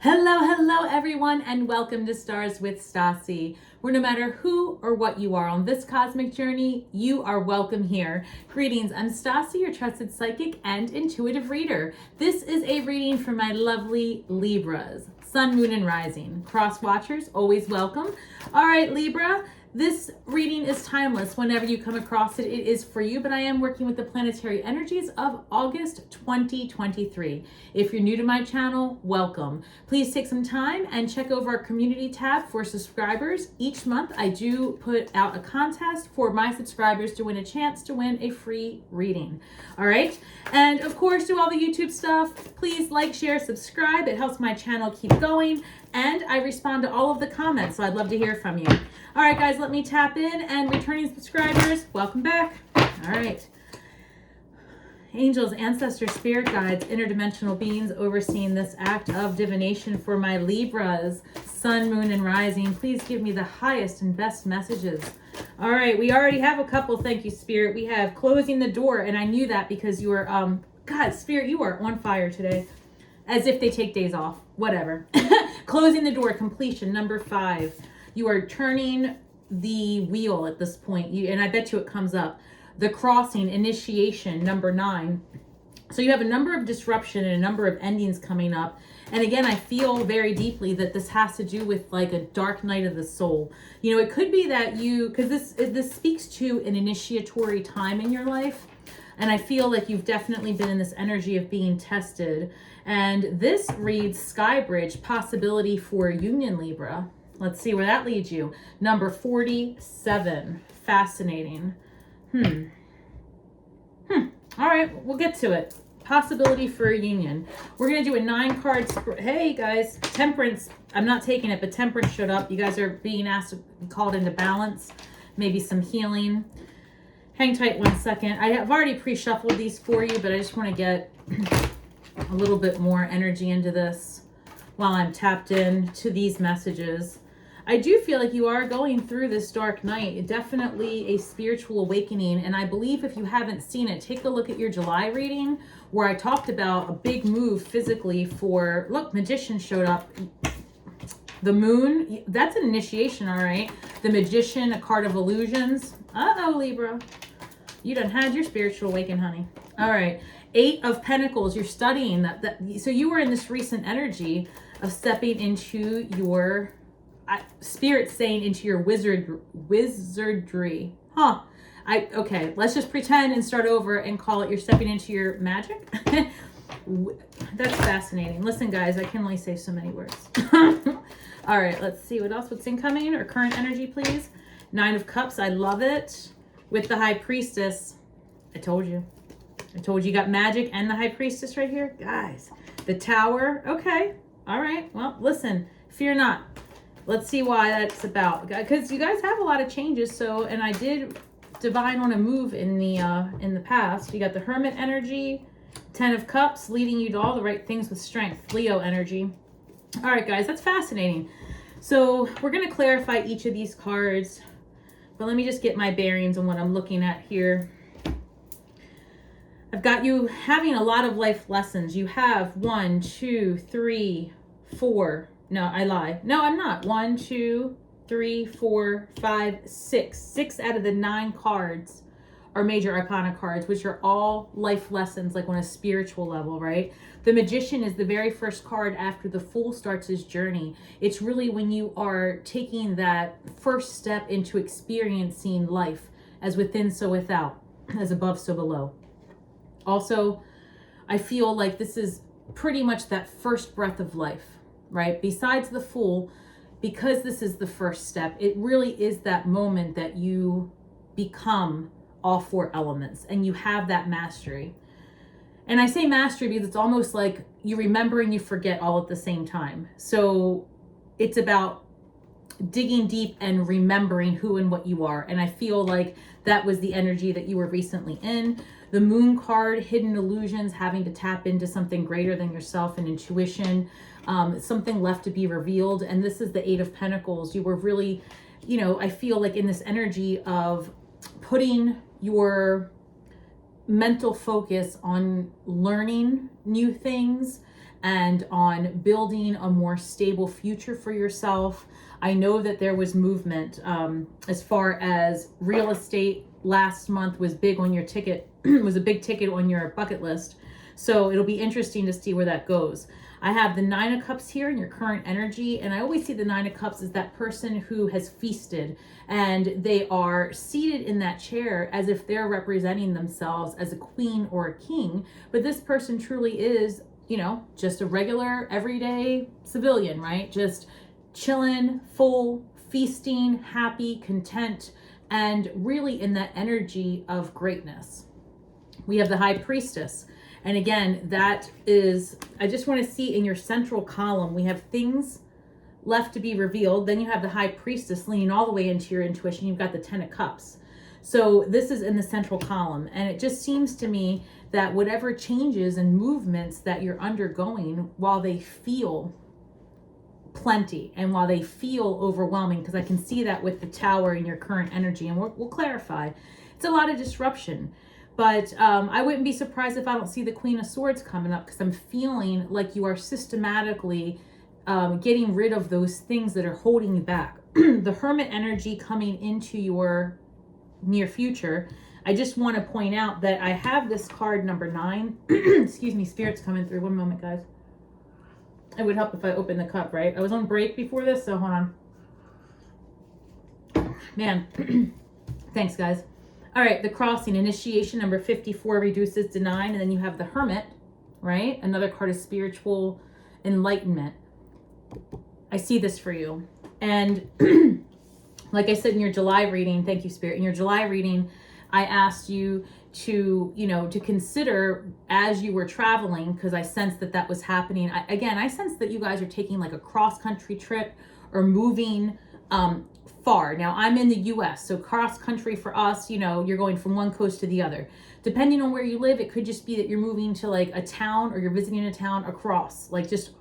Hello everyone, and welcome to Stars with Stasi, where no matter who or what you are on this cosmic journey, you are welcome here. Greetings, I'm Stasi, your trusted psychic and intuitive reader. This is a reading for my lovely Libras, Sun, Moon, and Rising. Cross watchers, always welcome. All right, Libra. This reading is timeless. Whenever you come across it, it is for you, but I am working with the planetary energies of August 2023. If you're new to my channel, welcome. Please take some time and check over our community tab for subscribers. Each month, I do put out a contest for my subscribers to win a chance to win a free reading. All right. And of course, do all the YouTube stuff. Please like, share, subscribe. It helps my channel keep going. And I respond to all of the comments, so I'd love to hear from you. All right, guys, let me tap in. And returning subscribers, welcome back. All right. Angels, ancestors, spirit guides, interdimensional beings overseeing this act of divination for my Libras, Sun, Moon, and Rising. Please give me the highest and best messages. All right, we already have a couple. Thank you, Spirit. We have closing the door, and I knew that because you were, God, Spirit, you are on fire today. As if they take days off. Whatever. Closing the door, completion, number 5. You are turning the wheel at this point, and I bet you it comes up. The crossing, initiation, number 9. So you have a number of disruption and a number of endings coming up. And again, I feel very deeply that this has to do with like a dark night of the soul. You know, it could be that you, because this speaks to an initiatory time in your life. And I feel like you've definitely been in this energy of being tested. And this reads Sky Bridge, possibility for union, Libra. Let's see where that leads you. Number 47. Fascinating. All right, we'll get to it. Possibility for a union. We're going to do a 9-card. Hey, guys, Temperance. I'm not taking it, but Temperance showed up. You guys are being asked to be called into balance. Maybe some healing. Hang tight 1 second. I have already pre-shuffled these for you, but I just want to get a little bit more energy into this while I'm tapped in to these messages. I do feel like you are going through this dark night. Definitely a spiritual awakening. And I believe if you haven't seen it, take a look at your July reading where I talked about a big move physically for, look, Magician showed up. The Moon, that's an initiation, all right. The Magician, a card of illusions. Uh-oh, Libra. You done had your spiritual awakening, honey. All right. 8 of Pentacles. You're studying that. So you were in this recent energy of stepping into your spirit, saying into your wizardry. Huh. Okay. Let's just pretend and start over and call it you're stepping into your magic. That's fascinating. Listen, guys, I can only say so many words. All right. Let's see what else. What's incoming or current energy, please. 9 of Cups. I love it. With the High Priestess. I told you got magic and the High Priestess right here. Guys, the Tower. Okay. All right. Well, listen, fear not. Let's see why that's about. Because you guys have a lot of changes. So, and I did divine on a move in the past. You got the Hermit energy, 10 of Cups, leading you to all the right things with strength. Leo energy. All right, guys, that's fascinating. So we're going to clarify each of these cards. But let me just get my bearings on what I'm looking at here. I've got you having a lot of life lessons. You have 1, 2, 3, 4. No, I lie. No, I'm not. 1, 2, 3, 4, 5, 6. 6 out of the 9 cards are major arcana cards, which are all life lessons, like on a spiritual level, right? The Magician is the very first card after the Fool starts his journey. It's really when you are taking that first step into experiencing life as within, so without, as above, so below. Also, I feel like this is pretty much that first breath of life, right? Besides the Fool, because this is the first step, it really is that moment that you become all 4 elements and you have that mastery. And I say mastery because it's almost like you remember and you forget all at the same time. So it's about digging deep and remembering who and what you are. And I feel like that was the energy that you were recently in. The Moon card, hidden illusions, having to tap into something greater than yourself and intuition, something left to be revealed. And this is the 8 of Pentacles. You were really, you know, I feel like in this energy of putting your mental focus on learning new things and on building a more stable future for yourself. I know that there was movement as far as real estate last month was big on your ticket, was a big ticket on your bucket list. So it'll be interesting to see where that goes. I have the Nine of Cups here in your current energy, and I always see the Nine of Cups as that person who has feasted, and they are seated in that chair as if they're representing themselves as a queen or a king, but this person truly is, you know, just a regular, everyday civilian, right? Just chilling, full, feasting, happy, content, and really in that energy of greatness. We have the High Priestess. And again, that is, I just want to see in your central column, we have things left to be revealed. Then you have the High Priestess leaning all the way into your intuition. You've got the Ten of Cups. So this is in the central column. And it just seems to me that whatever changes and movements that you're undergoing, while they feel plenty and while they feel overwhelming, because I can see that with the Tower in your current energy, and we'll clarify, it's a lot of disruption. But I wouldn't be surprised if I don't see the Queen of Swords coming up, because I'm feeling like you are systematically getting rid of those things that are holding you back. The Hermit energy coming into your near future. I just want to point out that I have this card number 9. Excuse me, Spirit's coming through. One moment, guys. It would help if I opened the cup, right? I was on break before this, so hold on. Man, thanks, guys. All right, the Crossing, initiation, number 54, reduces to 9. And then you have the Hermit, right? Another card of spiritual enlightenment. I see this for you. And like I said in your July reading, thank you, Spirit. In your July reading, I asked you to, you know, to consider as you were traveling, because I sensed that that was happening. I sensed that you guys are taking like a cross-country trip or moving far. Now, I'm in the US, so cross-country for us, you know, you're going from one coast to the other. Depending on where you live, it could just be that you're moving to like a town, or you're visiting a town across, like just,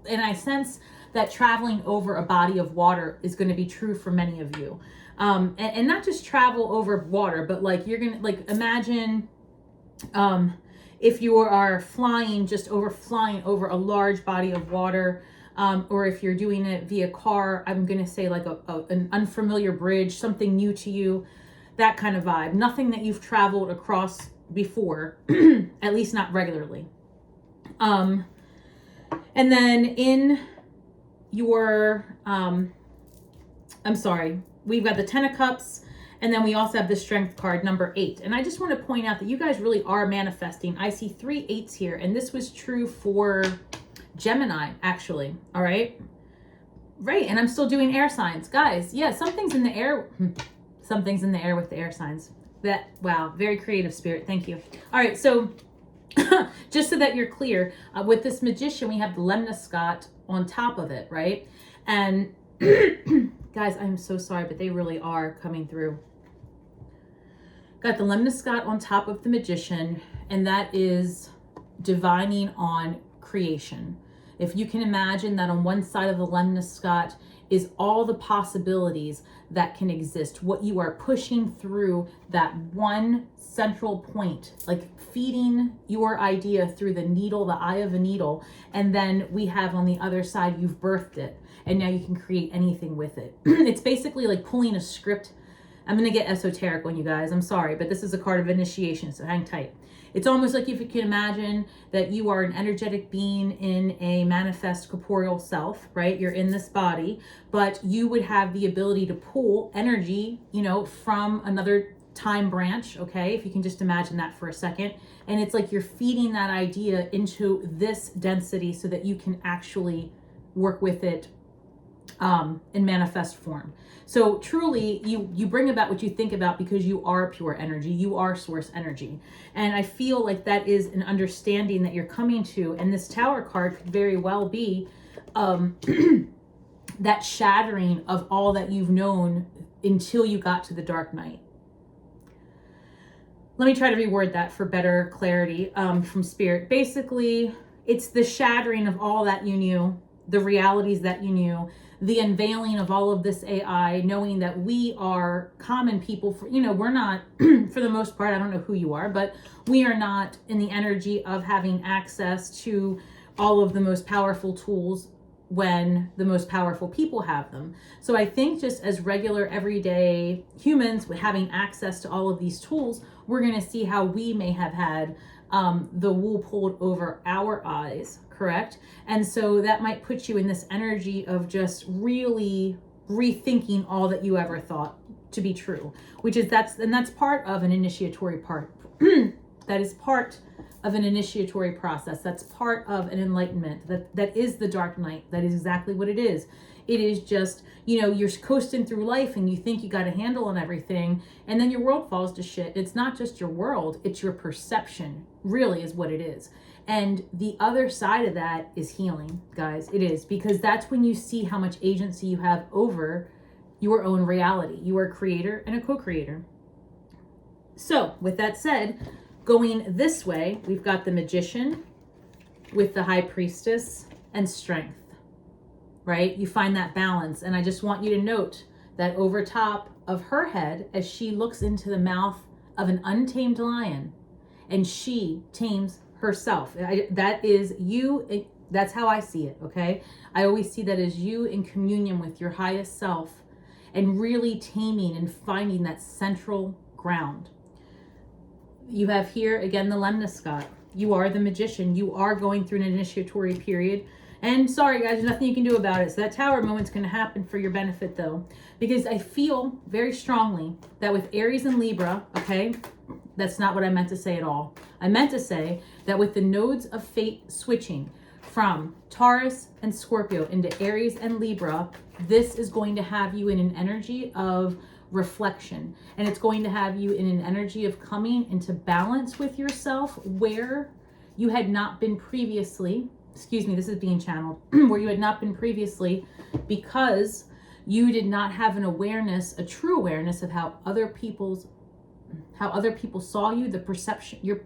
and I sense that traveling over a body of water is going to be true for many of you. And not just travel over water, but like you're going to, like, imagine if you are flying over a large body of water, or if you're doing it via car, I'm going to say like an unfamiliar bridge, something new to you, that kind of vibe. Nothing that you've traveled across before, at least not regularly. And then in your, we've got the Ten of Cups, and then we also have the Strength card, number 8. And I just want to point out that you guys really are manifesting. I see 3 8s here, and this was true for Gemini, actually. All right. Right. And I'm still doing air signs, guys. Yeah. Something's in the air. Something's in the air with the air signs. Wow. Very creative, Spirit. Thank you. All right. So just so that you're clear, with this Magician, we have the Lemniscate on top of it. Right. And guys, I'm so sorry, but they really are coming through. Got the Lemniscate on top of the Magician, and that is divining on creation. If you can imagine that on one side of the Lemniscate is all the possibilities that can exist, what you are pushing through that one central point, like feeding your idea through the needle, the eye of a needle, and then we have on the other side, you've birthed it, and now you can create anything with it. It's basically like pulling a script. I'm going to get esoteric on you guys. I'm sorry, but this is a card of initiation, so hang tight. It's almost like if you can imagine that you are an energetic being in a manifest corporeal self, right? You're in this body, but you would have the ability to pull energy, you know, from another time branch, okay? If you can just imagine that for a second. And it's like you're feeding that idea into this density so that you can actually work with it in manifest form. So truly, you bring about what you think about, because you are pure energy. You are source energy. And I feel like that is an understanding that you're coming to. And this Tower card could very well be that shattering of all that you've known until you got to the dark night. Let me try to reword that for better clarity from Spirit. Basically, it's the shattering of all that you knew, the realities that you knew, the unveiling of all of this AI, knowing that we are common people. We're not, for the most part, I don't know who you are, but we are not in the energy of having access to all of the most powerful tools when the most powerful people have them. So I think just as regular everyday humans with having access to all of these tools, we're going to see how we may have had the wool pulled over our eyes, correct? And so that might put you in this energy of just really rethinking all that you ever thought to be true, which is that's part of an initiatory part. That is part of an initiatory process. That's part of an enlightenment. That is the dark night. That is exactly what it is. It is just, you know, you're coasting through life and you think you got a handle on everything, and then your world falls to shit. It's not just your world, it's your perception, really is what it is. And the other side of that is healing, guys. It is, because that's when you see how much agency you have over your own reality. You are a creator and a co-creator. So with that said, going this way, we've got the Magician with the High Priestess and Strength, right? You find that balance. And I just want you to note that over top of her head, as she looks into the mouth of an untamed lion and she tames herself. That is you. That's how I see it, okay? I always see that as you in communion with your highest self and really taming and finding that central ground. You have here again the Lemniscot. You are the Magician. You are going through an initiatory period. And sorry guys, there's nothing you can do about it. So that Tower moment's going to happen for your benefit though. Because I feel very strongly that with Aries and Libra, okay, that's not what I meant to say at all. I meant to say that with the nodes of fate switching from Taurus and Scorpio into Aries and Libra, this is going to have you in an energy of reflection, and it's going to have you in an energy of coming into balance with yourself where you had not been previously. Excuse me, this is being channeled. Where you had not been previously because you did not have an awareness, a true awareness of how other people saw you, the perception,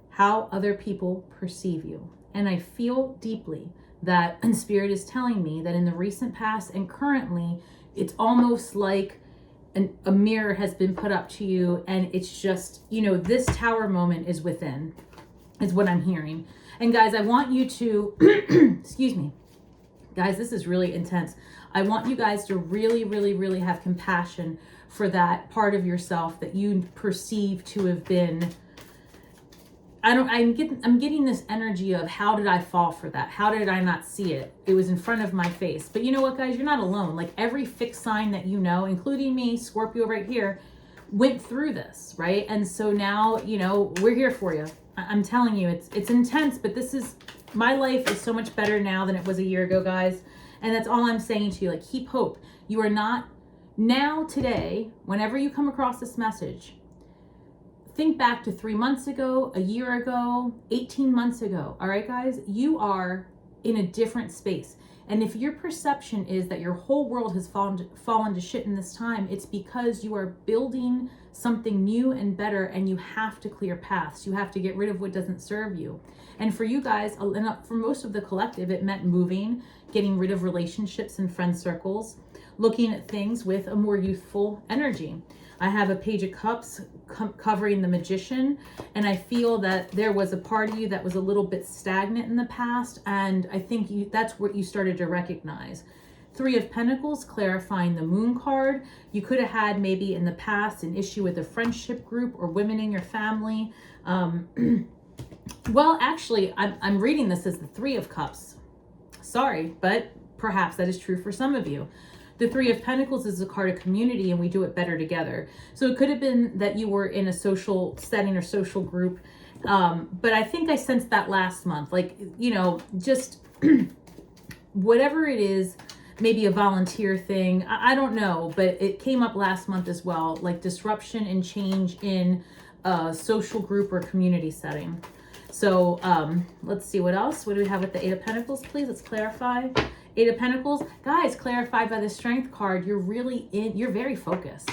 how other people perceive you. And I feel deeply that Spirit is telling me that in the recent past and currently, it's almost like a mirror has been put up to you, and it's just, you know, this Tower moment is within, is what I'm hearing. And guys, I want you to, excuse me, guys, this is really intense. I want you guys to really, really, really have compassion for that part of yourself that you perceive to have been, I'm getting this energy of how did I fall for that? How did I not see it? It was in front of my face. But you know what, guys? You're not alone. Like every fixed sign that you know, including me, Scorpio right here, went through this, right? And so now, you know, we're here for you. I'm telling you, it's intense, but this is, my life is so much better now than it was a year ago, guys. And that's all I'm saying to you. Like, keep hope. You are not, now, today, whenever you come across this message, think back to 3 months ago, a year ago, 18 months ago. All right, guys, you are in a different space. And if your perception is that your whole world has fallen to shit in this time, it's because you are building something new and better, and you have to clear paths. You have to get rid of what doesn't serve you. And for you guys, and for most of the collective, it meant moving, getting rid of relationships and friend circles, looking at things with a more youthful energy. I have a Page of Cups covering the Magician, and I feel that there was a part of you that was a little bit stagnant in the past, and I think that's what you started to recognize. Three of Pentacles, clarifying the Moon card. You could have had maybe in the past an issue with a friendship group or women in your family. Well, actually, I'm reading this as the Three of Cups. Sorry, but perhaps that is true for some of you. The Three of Pentacles is a card of community, and we do it better together. So it could have been that you were in a social setting or social group. But I think I sensed that last month, like, you know, just whatever it is, maybe a volunteer thing. I don't know, but it came up last month as well, like disruption and change in a social group or community setting. So let's see what else. What do we have with the Eight of Pentacles, please? Let's clarify. Eight of Pentacles, guys, clarified by the Strength card. You're very focused.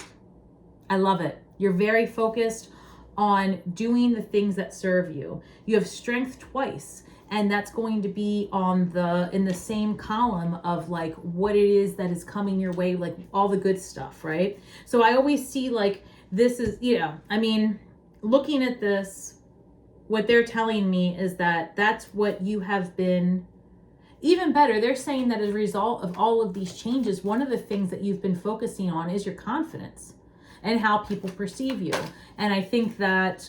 I love it. You're very focused on doing the things that serve you. You have Strength twice, and that's going to be in the same column of like what it is that is coming your way, like all the good stuff, right? So I always see like this is, you know, I mean, looking at this, what they're telling me is that that's what you have been. Even better, they're saying that as a result of all of these changes, one of the things that you've been focusing on is your confidence and how people perceive you. And I think that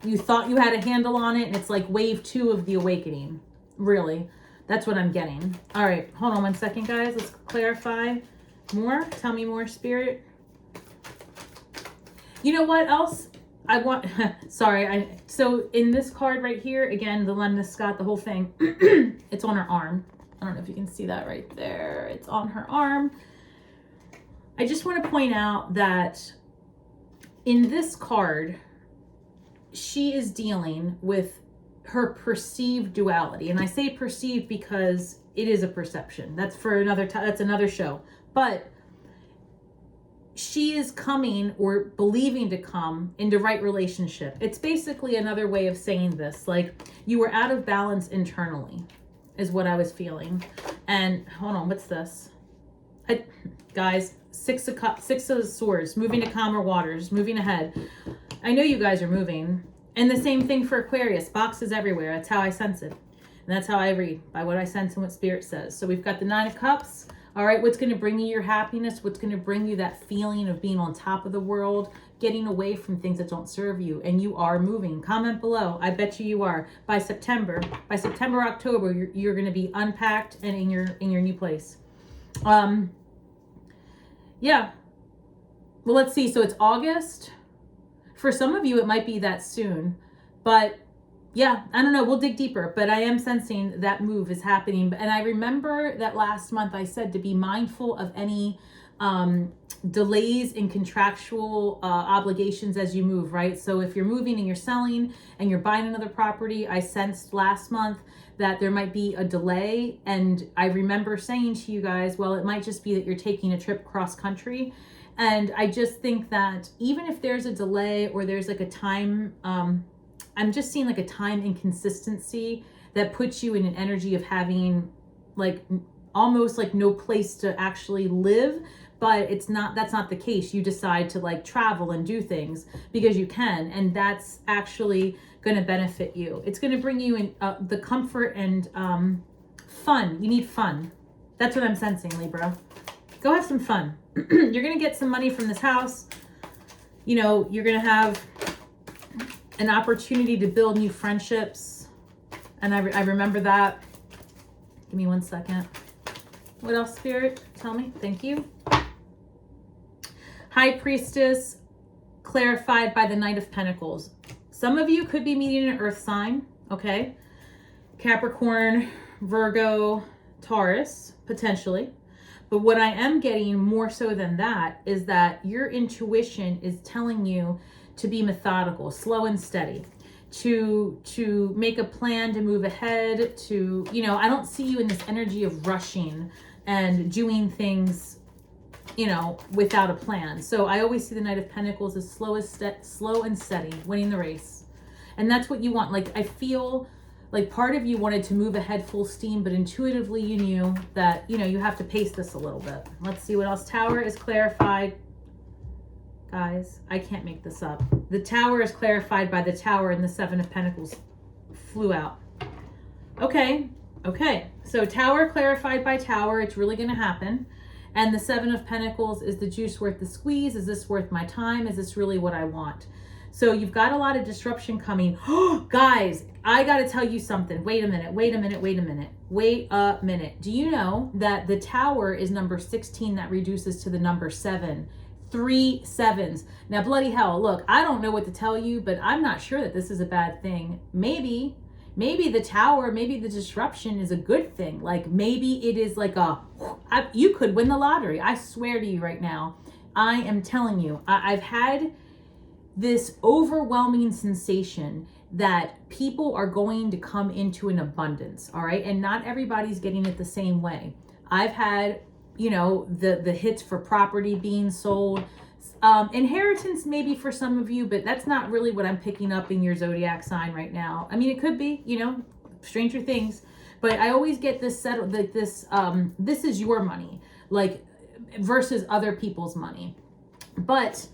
you thought you had a handle on it, and it's like wave 2 of the awakening. Really, that's what I'm getting. All right, hold on one second, guys. Let's clarify more. Tell me more, Spirit. You know what else I want? Sorry, so in this card right here, again, the Lemnis Scott, the whole thing, it's on her arm. I don't know if you can see that right there. It's on her arm. I just want to point out that in this card, she is dealing with her perceived duality. And I say perceived because it is a perception. That's for another time. That's another show. But she is coming or believing to come into right relationship. It's basically another way of saying this. Like, you were out of balance internally is what I was feeling. And hold on, what's this? Guys, Six of Swords, moving to calmer waters, moving ahead. I know you guys are moving. And the same thing for Aquarius, boxes everywhere. That's how I sense it. And that's how I read, by what I sense and what Spirit says. So we've got the 9 of Cups. All right, what's going to bring you your happiness? What's going to bring you that feeling of being on top of the world, getting away from things that don't serve you? And you are moving. Comment below. I bet you are. By September, October, you're going to be unpacked and in your new place. Yeah. Well, let's see. So it's August. For some of you, it might be that soon. But yeah, I don't know. We'll dig deeper. But I am sensing that move is happening. And I remember that last month I said to be mindful of any delays in contractual obligations as you move, right? So if you're moving and you're selling and you're buying another property, I sensed last month that there might be a delay. And I remember saying to you guys, well, it might just be that you're taking a trip cross country. And I just think that even if there's a delay or there's like a time, I'm just seeing like a time inconsistency that puts you in an energy of having like almost like no place to actually live. But that's not the case. You decide to like travel and do things because you can. And that's actually going to benefit you. It's going to bring you in the comfort and fun. You need fun. That's what I'm sensing, Libra. Go have some fun. You're going to get some money from this house. You know, you're going to have an opportunity to build new friendships. And I remember that. Give me 1 second. What else, Spirit? Tell me. Thank you. High Priestess, clarified by the Knight of Pentacles. Some of you could be meeting an earth sign, okay? Capricorn, Virgo, Taurus, potentially. But what I am getting more so than that is that your intuition is telling you to be methodical, slow and steady, to make a plan to move ahead, to, you know, I don't see you in this energy of rushing and doing things, you know, without a plan. So I always see the Knight of Pentacles as slow and steady, winning the race. And that's what you want. Like, I feel like part of you wanted to move ahead full steam, but intuitively you knew that, you know, you have to pace this a little bit. Let's see what else. Tower is clarified. Guys, I can't make this up. The Tower is clarified by the Tower, and the 7 of Pentacles flew out. Okay. So Tower clarified by Tower. It's really going to happen. And the 7 of Pentacles, is the juice worth the squeeze? Is this worth my time? Is this really what I want? So you've got a lot of disruption coming. Guys, I got to tell you something. Wait a minute. Do you know that the Tower is number 16 that reduces to the number 7? 3 sevens. Now, bloody hell, look, I don't know what to tell you, but I'm not sure that this is a bad thing. Maybe the Tower, maybe the disruption is a good thing. Like, maybe it is like you could win the lottery. I swear to you right now, I am telling you, I've had this overwhelming sensation that people are going to come into an abundance, all right? And not everybody's getting it the same way. I've had, you know, the hits for property being sold, inheritance maybe for some of you, but that's not really what I'm picking up in your zodiac sign right now. I mean, it could be, you know, stranger things, but I always get this settled, like this is your money, like versus other people's money. But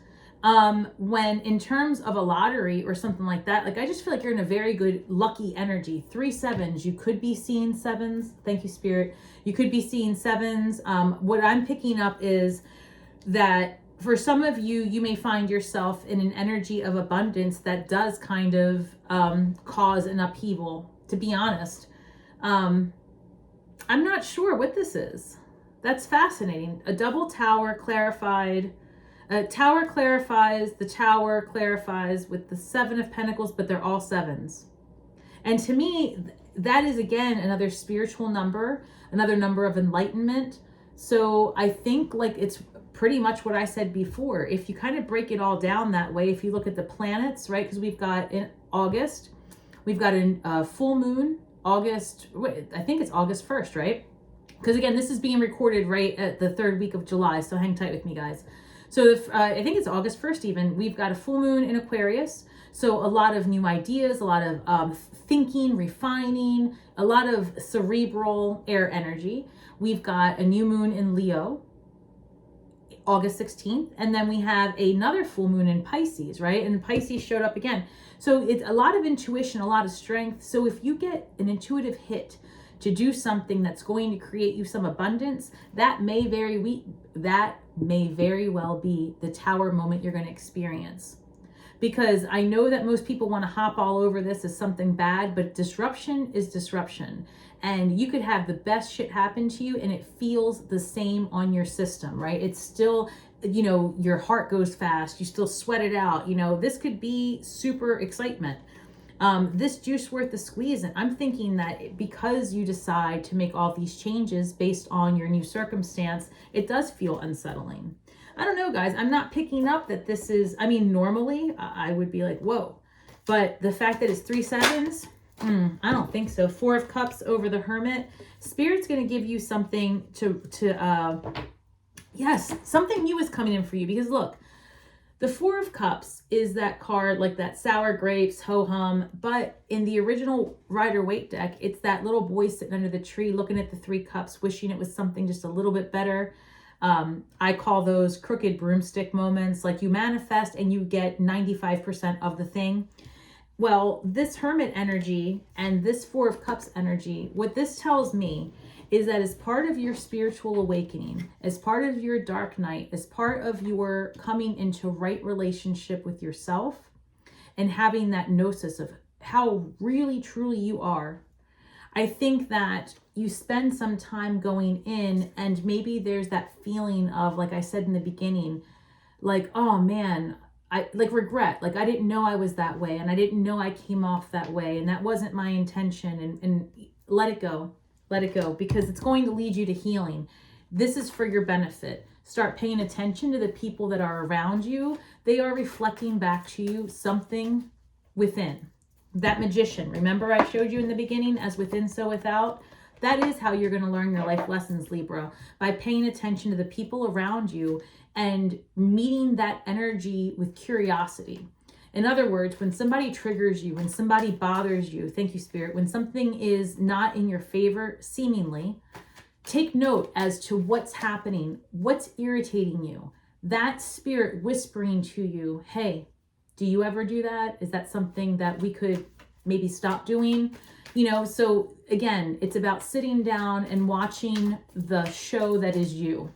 When in terms of a lottery or something like that, like I just feel like you're in a very good lucky energy. 3 sevens, you could be seeing sevens. Thank you, Spirit. You could be seeing sevens. What I'm picking up is that for some of you, you may find yourself in an energy of abundance that does kind of cause an upheaval, to be honest. I'm not sure what this is. That's fascinating. A double tower clarified. A tower clarifies, the tower clarifies with the 7 of Pentacles, but they're all sevens. And to me, that is again another spiritual number, another number of enlightenment. So I think like it's pretty much what I said before. If you kind of break it all down that way, if you look at the planets, right? Because we've got in August, we've got a full moon, August, I think it's August 1st, right? Because again, this is being recorded right at the 3rd week of July. So hang tight with me, guys. So if, I think it's August 1st even, we've got a full moon in Aquarius. So a lot of new ideas, a lot of thinking, refining, a lot of cerebral air energy. We've got a new moon in Leo, August 16th. And then we have another full moon in Pisces, right? And Pisces showed up again. So it's a lot of intuition, a lot of strength. So if you get an intuitive hit to do something that's going to create you some abundance, that may very well be the tower moment you're going to experience. Because I know that most people want to hop all over this as something bad, but disruption is disruption. And you could have the best shit happen to you and it feels the same on your system, right? It's still, you know, your heart goes fast, you still sweat it out. You know, this could be super excitement. This juice worth the squeeze. And I'm thinking that because you decide to make all these changes based on your new circumstance, it does feel unsettling. I don't know, guys. I'm not picking up that this is, I mean, normally I would be like, whoa. But the fact that it's 3 sevens, I don't think so. 4 of Cups over the Hermit. Spirit's going to give you something yes, something new is coming in for you. Because look, the 4 of Cups is that card, like that sour grapes, ho-hum. But in the original Rider-Waite deck, it's that little boy sitting under the tree looking at the 3 cups, wishing it was something just a little bit better. I call those crooked broomstick moments. Like you manifest and you get 95% of the thing. Well, this Hermit energy and this 4 of Cups energy, what this tells me is that as part of your spiritual awakening, as part of your dark night, as part of your coming into right relationship with yourself and having that gnosis of how really truly you are, I think that you spend some time going in and maybe there's that feeling of, like I said in the beginning, like, oh man, I like regret, like I didn't know I was that way and I didn't know I came off that way and that wasn't my intention, and let it go, because it's going to lead you to healing. This is for your benefit. Start paying attention to the people that are around you. They are reflecting back to you something within. That magician, remember I showed you in the beginning, as within, so without? That is how you're going to learn your life lessons, Libra, by paying attention to the people around you and meeting that energy with curiosity. In other words, when somebody triggers you, when somebody bothers you, thank you, Spirit, when something is not in your favor, seemingly, take note as to what's happening, what's irritating you. That spirit whispering to you, hey, do you ever do that? Is that something that we could maybe stop doing? You know, so again, it's about sitting down and watching the show that is you.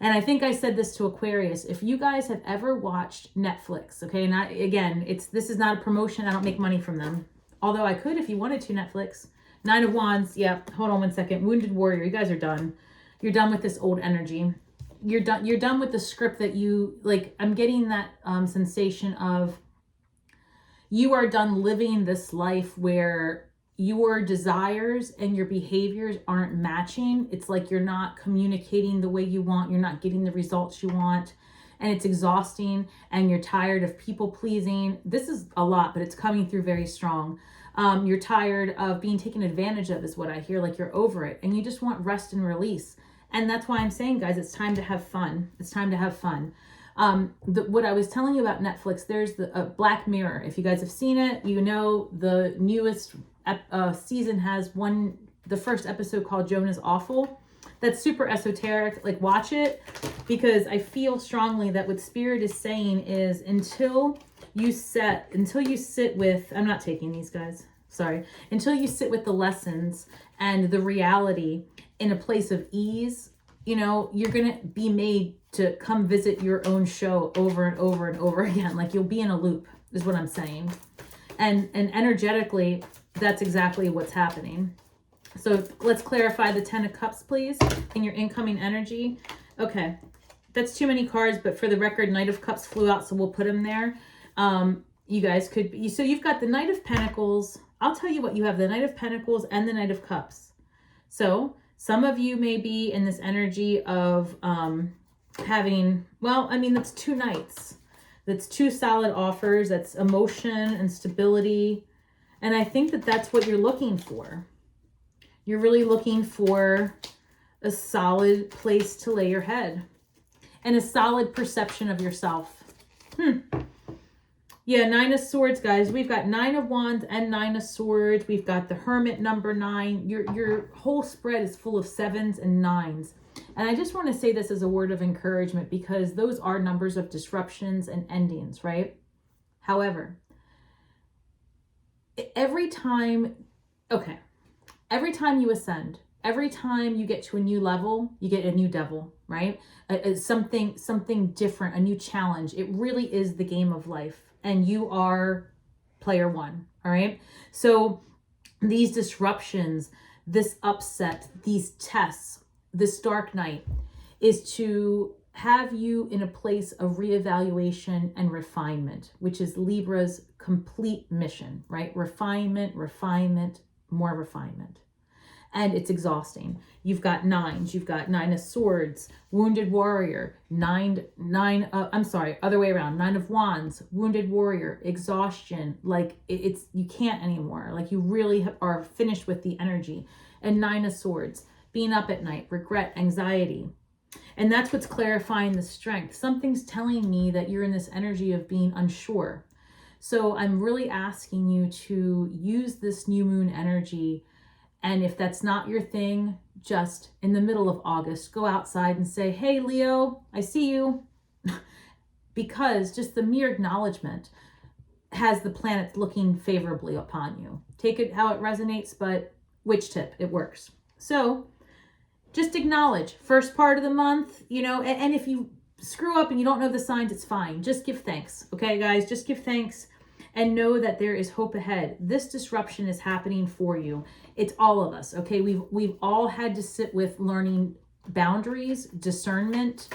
And I think I said this to Aquarius. If you guys have ever watched Netflix, okay, and this is not a promotion. I don't make money from them. Although I could if you wanted to, Netflix. 9 of Wands. Yep. Hold on one second. Wounded Warrior. You guys are done. You're done with this old energy. You're done with the script that you, like, I'm getting that sensation of you are done living this life where your desires and your behaviors aren't matching. It's like you're not communicating the way you want. You're not getting the results you want. And it's exhausting and you're tired of people pleasing. This is a lot, but it's coming through very strong. You're tired of being taken advantage of is what I hear. Like you're over it and you just want rest and release. And that's why I'm saying, guys, it's time to have fun. It's time to have fun. What I was telling you about Netflix, there's the Black Mirror. If you guys have seen it, you know the newest season has the first episode called Jonah's Awful. That's super esoteric. Like, watch it, because I feel strongly that what Spirit is saying is until you sit with, I'm not taking these, guys, sorry, until you sit with the lessons and the reality in a place of ease, you know, you're going to be made to come visit your own show over and over and over again. Like, you'll be in a loop, is what I'm saying. And energetically, that's exactly what's happening. So let's clarify the 10 of Cups, please, in your incoming energy. Okay, that's too many cards, but for the record, Knight of Cups flew out, so we'll put them there. You guys could be, so you've got the Knight of Pentacles. I'll tell you what, you have the Knight of Pentacles and the Knight of Cups. So some of you may be in this energy of having, well, I mean, that's two knights. That's two solid offers. That's emotion and stability. And I think that that's what you're looking for. You're really looking for a solid place to lay your head and a solid perception of yourself. Yeah, 9 of Swords, guys. We've got 9 of Wands and 9 of Swords. We've got the Hermit, number 9. Your whole spread is full of 7s and 9s. And I just want to say this as a word of encouragement, because those are numbers of disruptions and endings, right? However, every time you ascend, every time you get to a new level, you get a new devil, right? Something different, a new challenge. It really is the game of life. And you are player one, all right? So these disruptions, this upset, these tests, this dark night is to have you in a place of reevaluation and refinement, which is Libra's complete mission, right? Refinement, more refinement. And it's exhausting. You've got 9s, you've got 9 of Swords, Wounded Warrior, 9 other way around, 9 of Wands, Wounded Warrior, exhaustion, like it's, you can't anymore. Like, you really are finished with the energy. And 9 of Swords, being up at night, regret, anxiety. And that's what's clarifying the strength. Something's telling me that you're in this energy of being unsure. So I'm really asking you to use this new moon energy. And if that's not your thing, just in the middle of August, go outside and say, hey, Leo, I see you. Because just the mere acknowledgement has the planets looking favorably upon you. Take it how it resonates, but which tip, it works. So just acknowledge, first part of the month, you know, and if you screw up and you don't know the signs, it's fine. Just give thanks. Okay, guys, just give thanks. And know that there is hope ahead. This disruption is happening for you. It's all of us, okay? We've all had to sit with learning boundaries, discernment,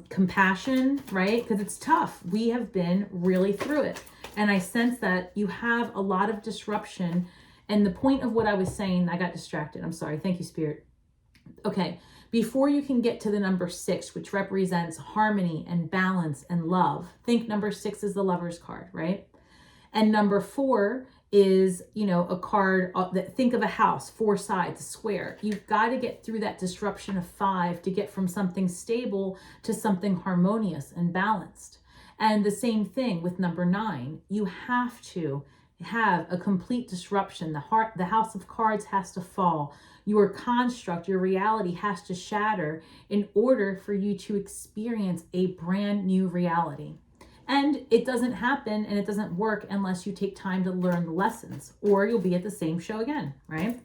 compassion, right? Because it's tough. We have been really through it. And I sense that you have a lot of disruption. And the point of what I was saying, I got distracted. I'm sorry. Thank you, Spirit. Okay. Before you can get to the number 6, which represents harmony and balance and love, think number 6 is the Lover's card, right? And number 4 is, you know, a card that, think of a house, 4 sides, a square. You've got to get through that disruption of 5 to get from something stable to something harmonious and balanced. And the same thing with number 9. You have to have a complete disruption. The house of cards has to fall. Your construct, your reality has to shatter in order for you to experience a brand new reality. And it doesn't happen and it doesn't work unless you take time to learn the lessons, or you'll be at the same show again, right?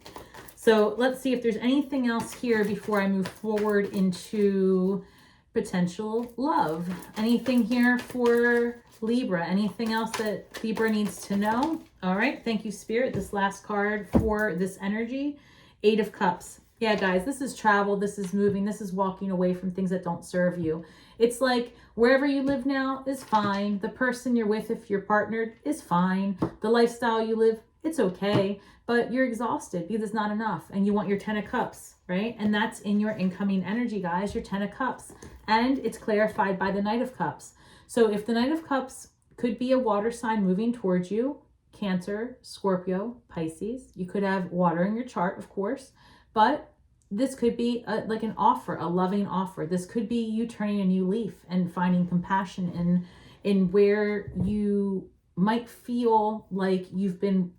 So let's see if there's anything else here before I move forward into potential love. Anything here for Libra? Anything else that Libra needs to know? All right, thank you, Spirit. This last card for this energy, 8 of Cups. Yeah, guys, this is travel, this is moving, this is walking away from things that don't serve you. It's like wherever you live now is fine. The person you're with, if you're partnered, is fine. The lifestyle you live, it's okay. But you're exhausted because it's not enough. And you want your 10 of Cups, right? And that's in your incoming energy, guys, your 10 of Cups. And it's clarified by the Knight of Cups. So if the Knight of Cups could be a water sign moving towards you, Cancer, Scorpio, Pisces. You could have water in your chart, of course. But this could be like an offer, a loving offer. This could be you turning a new leaf and finding compassion in where you might feel like you've been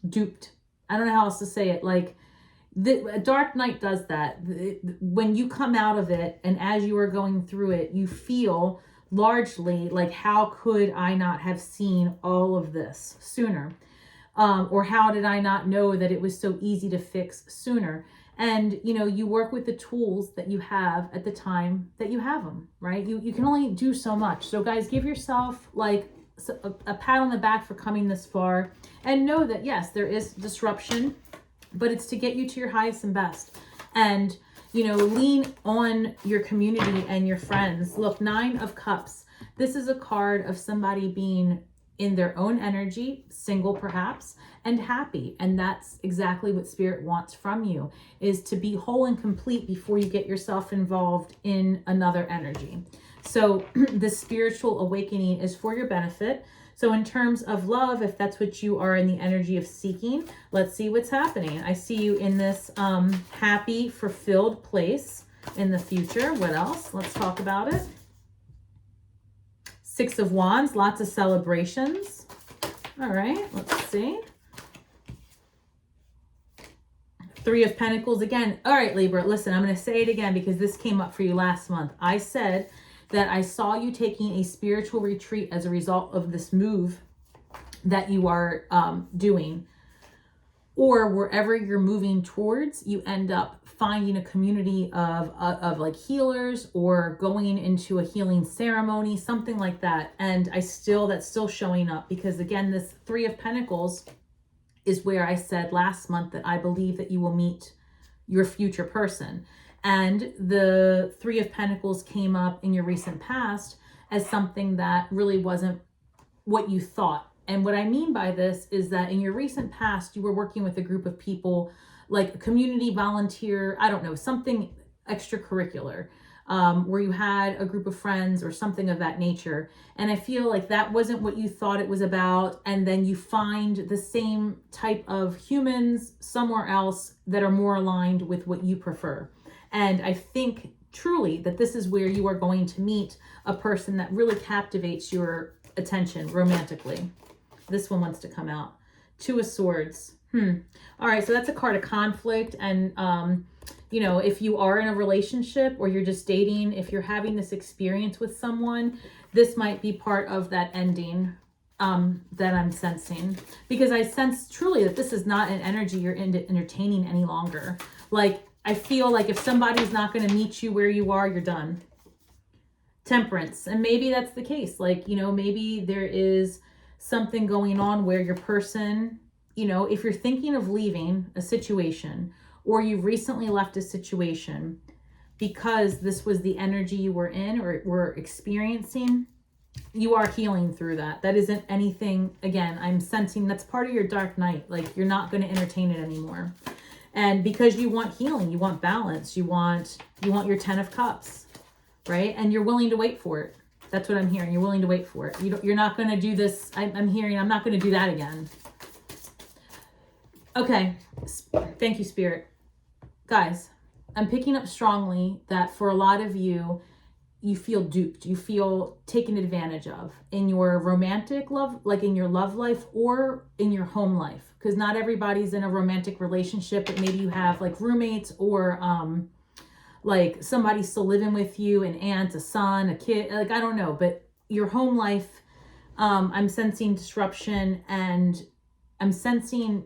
duped. I don't know how else to say it. Like The dark night does that. When you come out of it, and as you are going through it, you feel largely like, how could I not have seen all of this sooner? Or how did I not know that it was so easy to fix sooner? And, you know, you work with the tools that you have at the time that you have them, right? You can only do so much. So guys, give yourself like a pat on the back for coming this far, and know that yes, there is disruption, but it's to get you to your highest and best. And, you know, lean on your community and your friends. Look, 9 of Cups. This is a card of somebody being in their own energy, single perhaps, and happy. And that's exactly what Spirit wants from you, is to be whole and complete before you get yourself involved in another energy. So the spiritual awakening is for your benefit. So in terms of love, if that's what you are in the energy of seeking, let's see what's happening. I see you in this happy, fulfilled place in the future. What else? Let's talk about it. 6 of Wands, lots of celebrations. All right, let's see. 3 of Pentacles again. All right, Libra, listen, I'm going to say it again because this came up for you last month. I said that I saw you taking a spiritual retreat as a result of this move that you are doing, or wherever you're moving towards, you end up finding a community of like healers, or going into a healing ceremony, something like that. And that's still showing up, because again, this 3 of Pentacles is where I said last month that I believe that you will meet your future person. And the 3 of Pentacles came up in your recent past as something that really wasn't what you thought. And what I mean by this is that in your recent past, you were working with a group of people, like a community volunteer, I don't know, something extracurricular, where you had a group of friends or something of that nature. And I feel like that wasn't what you thought it was about. And then you find the same type of humans somewhere else that are more aligned with what you prefer. And I think truly that this is where you are going to meet a person that really captivates your attention romantically. This one wants to come out. 2 of Swords. All right, so that's a card of conflict. And, you know, if you are in a relationship or you're just dating, if you're having this experience with someone, this might be part of that ending that I'm sensing. Because I sense truly that this is not an energy you're entertaining any longer. Like, I feel like if somebody's not going to meet you where you are, you're done. Temperance. And maybe that's the case. Like, you know, maybe there is something going on where your person, you know, if you're thinking of leaving a situation, or you've recently left a situation because this was the energy you were in or were experiencing, you are healing through that. That isn't anything, again, I'm sensing that's part of your dark night. Like, you're not going to entertain it anymore. And because you want healing, you want balance, you want your 10 of Cups, right? And you're willing to wait for it. That's what I'm hearing. You're willing to wait for it. You're not going to do this. I'm hearing, I'm not going to do that again. Okay. Thank you, Spirit. Guys, I'm picking up strongly that for a lot of you, you feel duped. You feel taken advantage of in your romantic love, like in your love life, or in your home life. Because not everybody's in a romantic relationship, but maybe you have like roommates, or like somebody still living with you, an aunt, a son, a kid, like I don't know. But your home life, I'm sensing disruption, and I'm sensing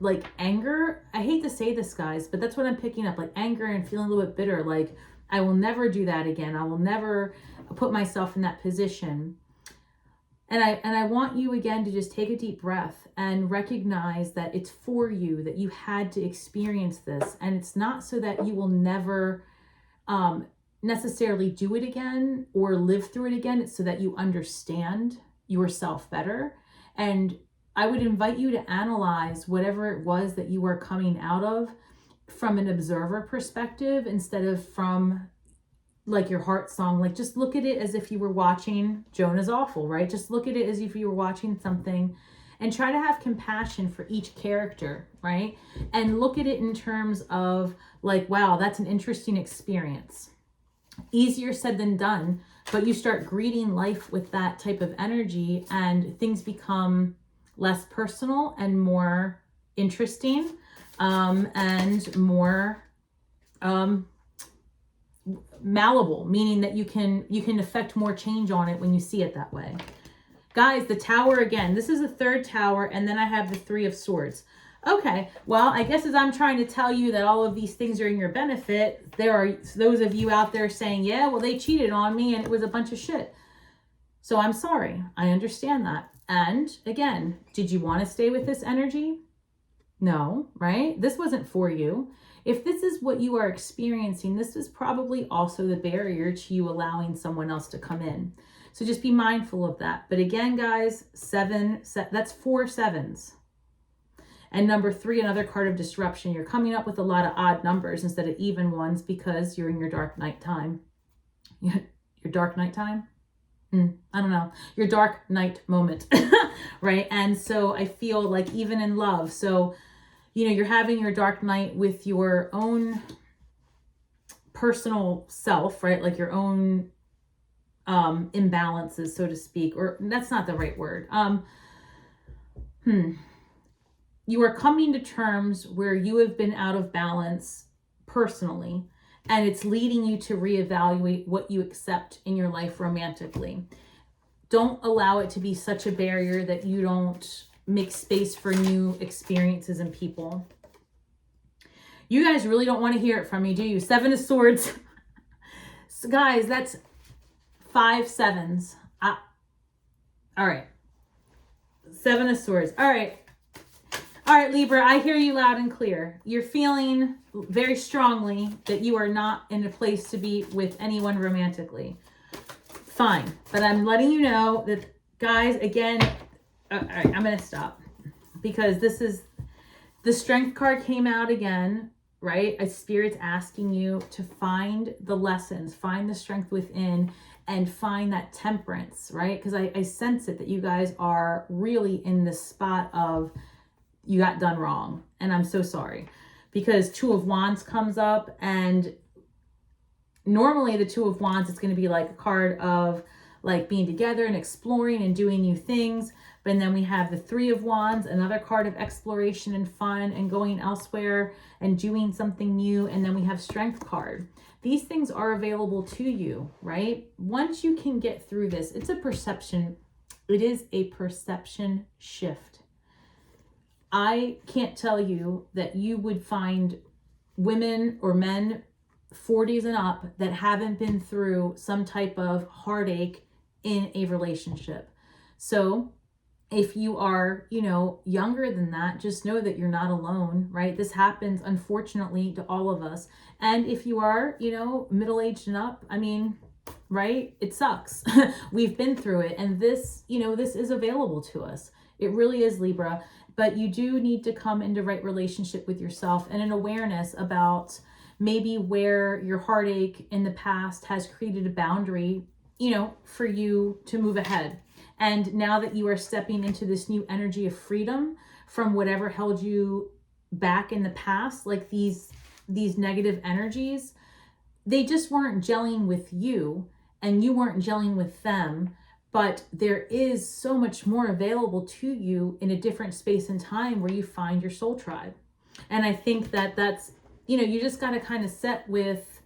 like anger. I hate to say this, guys, but that's what I'm picking up, like anger and feeling a little bit bitter. Like, I will never do that again. I will never put myself in that position. And I want you again to just take a deep breath and recognize that it's for you, that you had to experience this. And it's not so that you will never necessarily do it again or live through it again. It's so that you understand yourself better. And I would invite you to analyze whatever it was that you were coming out of from an observer perspective, instead of from like your heart song. Like, just look at it as if you were watching Jonah's Awful, right? Just look at it as if you were watching something, and try to have compassion for each character, right? And look at it in terms of like, wow, that's an interesting experience. Easier said than done, but you start greeting life with that type of energy, and things become less personal and more interesting. and more malleable, meaning that you can affect more change on it when you see it that way. Guys, the Tower again, this is the third Tower, and then I have the Three of Swords. Okay, well, I guess as I'm trying to tell you that all of these things are in your benefit, there are those of you out there saying, yeah, well, they cheated on me and it was a bunch of shit. So I'm sorry. I understand that. And again, did you want to stay with this energy? No, right? This wasn't for you. If this is what you are experiencing, this is probably also the barrier to you allowing someone else to come in. So just be mindful of that. But again, guys, that's 4 sevens. And number 3, another card of disruption. You're coming up with a lot of odd numbers instead of even ones because you're in your dark night time. Your dark night time? I don't know. Your dark night moment, right? And so I feel like even in love, so, you know, you're having your dark night with your own personal self, right? Like your own imbalances, so to speak, or that's not the right word. You are coming to terms where you have been out of balance personally, and it's leading you to reevaluate what you accept in your life romantically. Don't allow it to be such a barrier that you don't make space for new experiences and people. You guys really don't want to hear it from me, do you? 7 of Swords. So guys, that's 5 sevens. All right. 7 of Swords. All right. All right, Libra, I hear you loud and clear. You're feeling very strongly that you are not in a place to be with anyone romantically. Fine. But I'm letting you know that, guys, again, all right, I'm going to stop. Because this is, the Strength card came out again, right? A Spirit's asking you to find the lessons, find the strength within, and find that temperance, right? Because I sense it that you guys are really in this spot of, you got done wrong. And I'm so sorry. Because 2 of Wands comes up, and normally the 2 of Wands is going to be like a card of like being together and exploring and doing new things. But then we have the 3 of Wands, another card of exploration and fun and going elsewhere and doing something new. And then we have Strength card. These things are available to you, right? Once you can get through this, it's a perception. It is a perception shift. I can't tell you that you would find women or men 40s and up that haven't been through some type of heartache in a relationship. So if you are, you know, younger than that, just know that you're not alone, right? This happens, unfortunately, to all of us. And if you are, you know, middle-aged and up, I mean, right? It sucks. We've been through it. And this, you know, this is available to us. It really is, Libra. But you do need to come into right relationship with yourself and an awareness about maybe where your heartache in the past has created a boundary, you know, for you to move ahead. And now that you are stepping into this new energy of freedom from whatever held you back in the past, like these negative energies, they just weren't gelling with you and you weren't gelling with them. But there is so much more available to you in a different space and time where you find your soul tribe. And I think that that's, you know, you just got to kind of set with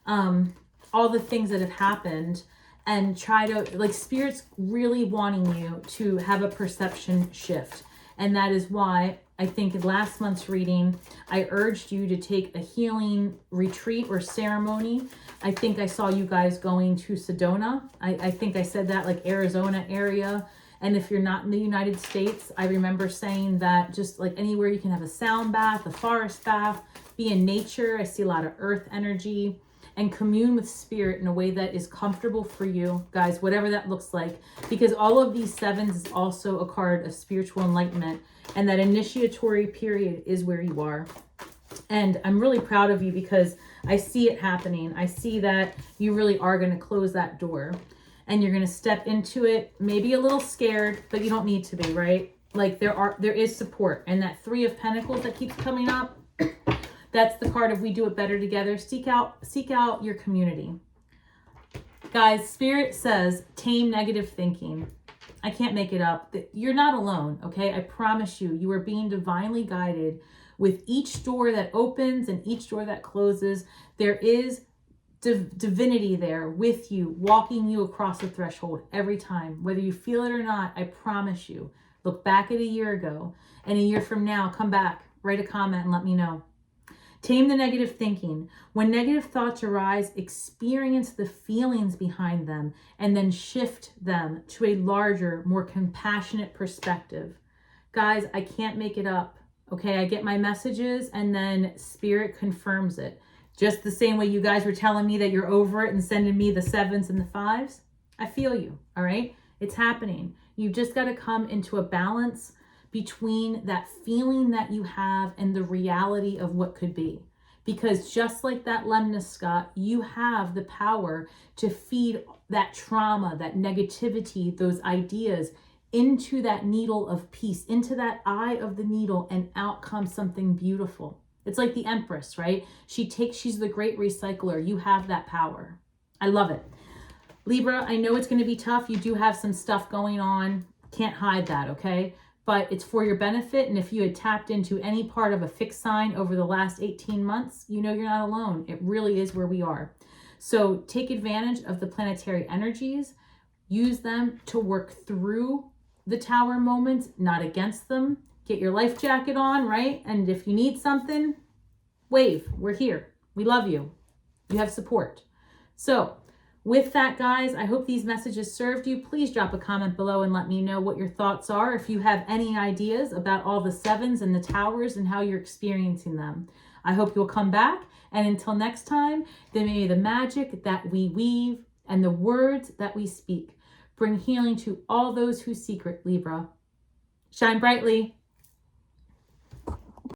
all the things that have happened and try to, like, Spirit's really wanting you to have a perception shift. And that is why I think in last month's reading, I urged you to take a healing retreat or ceremony. I think I saw you guys going to Sedona. I think I said that, like Arizona area. And if you're not in the United States, I remember saying that just like anywhere you can have a sound bath, a forest bath, be in nature. I see a lot of earth energy, and commune with Spirit in a way that is comfortable for you, guys, whatever that looks like. Because all of these sevens is also a card of spiritual enlightenment. And that initiatory period is where you are. And I'm really proud of you because I see it happening. I see that you really are going to close that door. And you're going to step into it, maybe a little scared, but you don't need to be, right? Like there is support. And that 3 of Pentacles that keeps coming up, that's the card of we do it better together. Seek out your community. Guys, Spirit says tame negative thinking. I can't make it up. You're not alone, okay? I promise you, you are being divinely guided with each door that opens and each door that closes, there is divinity there with you, walking you across the threshold every time. Whether you feel it or not, I promise you. Look back at a year ago, and a year from now, come back, write a comment, and let me know. Tame the negative thinking. When negative thoughts arise, experience the feelings behind them and then shift them to a larger, more compassionate perspective. Guys, I can't make it up. Okay, I get my messages and then spirit confirms it. Just the same way you guys were telling me that you're over it and sending me the 7s and the 5s. I feel you, all right? It's happening. You've just got to come into a balance between that feeling that you have and the reality of what could be. Because just like that lemniscate, you have the power to feed that trauma, that negativity, those ideas into that needle of peace, into that eye of the needle, and out comes something beautiful. It's like the Empress, right? She's the great recycler. You have that power. I love it. Libra, I know it's going to be tough. You do have some stuff going on. Can't hide that, okay? But it's for your benefit. And if you had tapped into any part of a fixed sign over the last 18 months, you know you're not alone. It really is where we are. So take advantage of the planetary energies. Use them to work through the tower moments, not against them. Get your life jacket on, right? And if you need something, wave. We're here. We love you. You have support. So with that, guys, I hope these messages served you. Please drop a comment below and let me know what your thoughts are. If you have any ideas about all the 7s and the towers and how you're experiencing them. I hope you'll come back. And until next time, then may the magic that we weave and the words that we speak bring healing to all those who seek it, Libra. Shine brightly.